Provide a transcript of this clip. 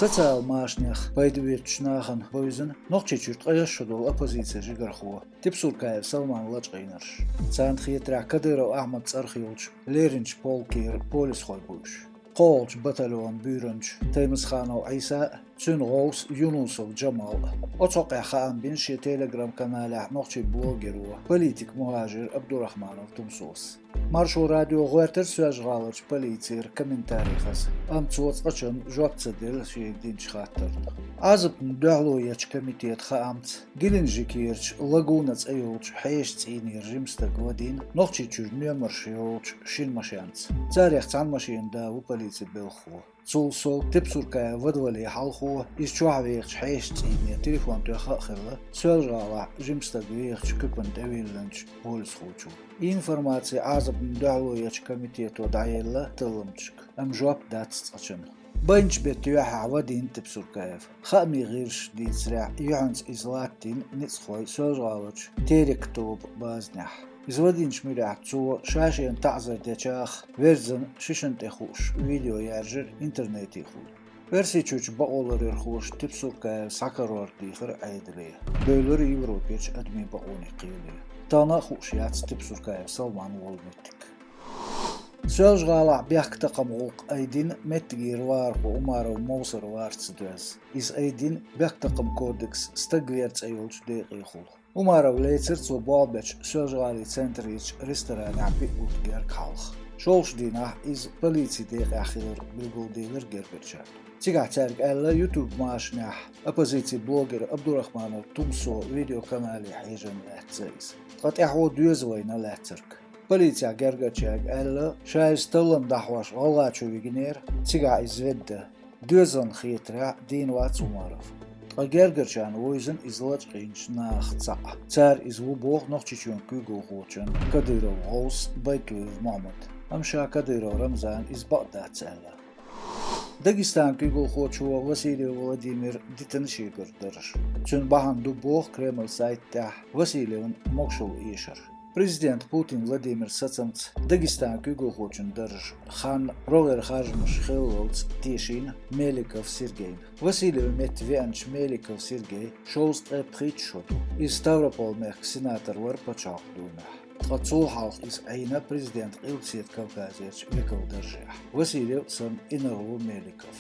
Социал машнях пайдуетчнахын бойзын ноқчечүрт қаяшшудол оппозиция жигархуа. Типсуркаев Салман Лачқайнарш. Цанхиетрах Кадыров Ахмад Цархилч, Леринч Полкир Полис Хойбуш. Қолч батальон Бюренч, Таймысханов Айса, Цюнғоус Юнусов Джамал. Оцоқя хаан бинши телеграм-канале ноқчи блогеру, политик мухажир Абдурахманов Тумсус. Маршу радио Гуэртер свяжгалыч полицейр комментариихас. Амцуоц қачын жуапцадел шейгдинч хаттырд. Азыпн дұғлуяч комитет хаамц. Геленджикерч лагунац айолч хайшц ини ржимстаг вадин. Ноқчи чур нөмірши олч шин машянц. Царях цан машин да у полиции белху. Цулсол типсуркая выдвали халху из чуавех хайшц ини телефон тюхахырла. Свяжгала ржимстаг вех купан давилленч полис хучу. Информация азыпн дұғлуяч комитету дайелла тылымчк. Амжуап датс қачын. بنش بتوعها ودين تبسوركايف خامي غيرش دي سرع يعنس إزلاتين نتخوي سوزغالج تيرك توب بازنح إزودينش مرع تسو شاشين تعزر ديشاخ ورزن ششن تخوش فيديو يارجر انترنت يخول ورسي چوچ باولر يرخوش تبسوركايف ساكرور ديخر عيدلية بولر يوروبيش أدمي باوني قيلية تانا خوشيات تبسوركايف سلمان والمتك سوالجغالع بيحكتا قمغوق ايدين متجير وارخو امارو موصر وارتسدوز إز ايدين بيحكتا قم كودكس ستاقويرتس ايولش ديقي خول امارو ليتر تو بابش سوالجغالي سنتريج ريستوران عبي اوتجير كالخ شولش ديناه إز بليتسي ديقي اخير بلغول ديلر جيربرشان تيجا تارك الا يوتيوب ماشنح oppositie بلوجر عبدالرحمن تمسو فيديو كانالي حيجن لاتزيز قد احو دوزوين لاترك Полиция Гергачаг Элла, шайс талан дахваш Аллачу Вигнер, тига изведда, дюзан хитра Динвац Умаров. А Гергачан уйзен излач гинч нахца. Цар извубох нохчичун кугу хочен, Кадыров Гос Байкуев Мамад. Амша Кадыров Рамзан из Багдад Элла. Дагестан кугу хочу Василий Владимир Дитеншигер дырш. Чун бахан дубох Кремль сайттах Василий Мокшул Ишер. Президент Путин Владимир Сацамц Дагестан кугухочен дырж хан Рогер Хажмыш Хелволц Тишин Меликов Сергей Василий Метвянч Меликов Сергей Шоуст Эпхитшоту из Ставрополь мех сенатор Варпачак Дуна Тхацул халх из Айна президент Илцит Кавказец Виков Държах Василий Сан Инару Меликов